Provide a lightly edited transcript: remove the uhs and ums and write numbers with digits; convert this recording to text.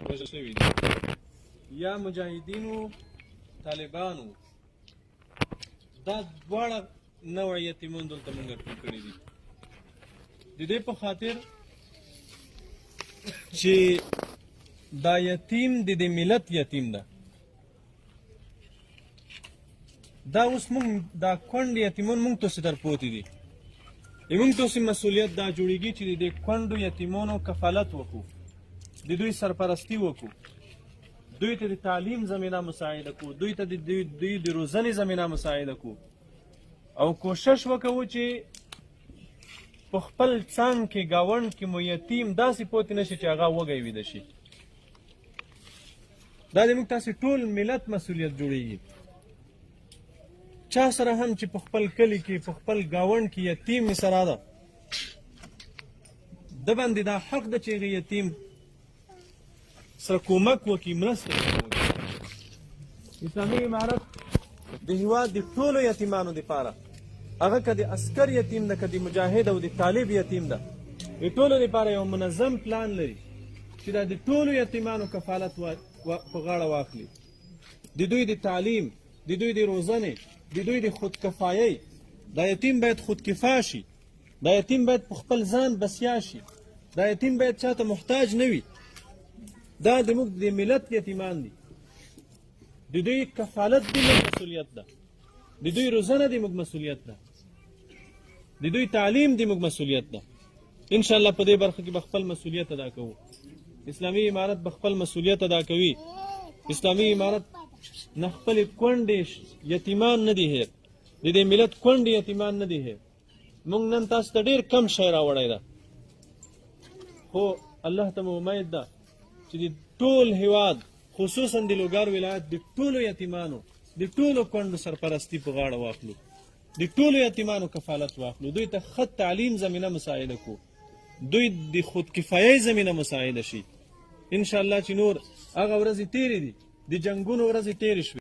وژل شوي دي یا مجاهدینو طالبانو دا دواړه نوع یتیمان دلته مونږ ټول کړي دي د دې په خاطر چې دا یتیم د دې ملت یتیم ده دا اوس مونږ دا کونډ یتیمان مونږ تاسې در پوتې دي مونږ تاسې مسؤلیت دا جوړېږي چې د دې کونډو یتیمانو کفالت وکړو د دوی سرپرستی وکړو دوی ته د تعلیم زمینه مساعده کړو دوی ته د روزنې زمینه مساعده کړو او کوشش وکړو چې په خپل څنګ کې ګاونډ کې مو یتیم داسې پوتې نه شي چې هغه وږی ویده شي دا د موږ تاسې ټول ملت مسؤلیت جوړېږي چا سره هم چې په خپل کلي کې په خپل ګاونډ کې یتیم مې سره ده د باندې دا حق ده چې هغه یتیم سره کومک وکړي مرسته وکړي اسلامي امارت د هېواد د ټولو یتیمانو دپاره هغه که د عسکر یتیم ده که د مجاهد او د طالب یتیم ده د ټولو دپاره یو منظم پلان لري چې دا د ټولو یتیمانو کفالت په غاړه واخلي د دوی د تعلیم د دوی د روزنې د دوی د خودکفایۍ دا یتیم باید خودکفا شي دا یتیم باید په خپل ځان بسیا شي دا یتیم باید چاته محتاج نه وي دا د موږ د ملت یتیمان دي د دوی کفالت د موږ مسؤلیت ده د دوی روزنه د موږ مسؤلیت ده د دوی تعلیم د موږ مسؤلیت ده انشاءالله په دې برخه کې به خپل مسؤلیت ادا کوو اسلامي امارت به خپل مسؤلیت ادا کوي اسلامي امارت نه خپلې کونډې یتیمان نه دي هیر د دې ملت کونډې یتیمان نه دي هیر موږ نن تاسو ته ډېر کم شی راوړی ده خو الله ته مو امید ده چې د ټول هېواد خصوصا د لوګر ولایت د ټولو یتیمانو د ټولو کونډو سرپرستی په غاړه واخلو د ټولو یتیمانو کفالت واخلو دوی ته ښه تعلیم زمینه مساعده کړو دوی د خودکفایۍ زمینه مساعده شي انشاءالله چې نور هغه ورځې تېرې دي د جنګونو ورځې تېرې شوې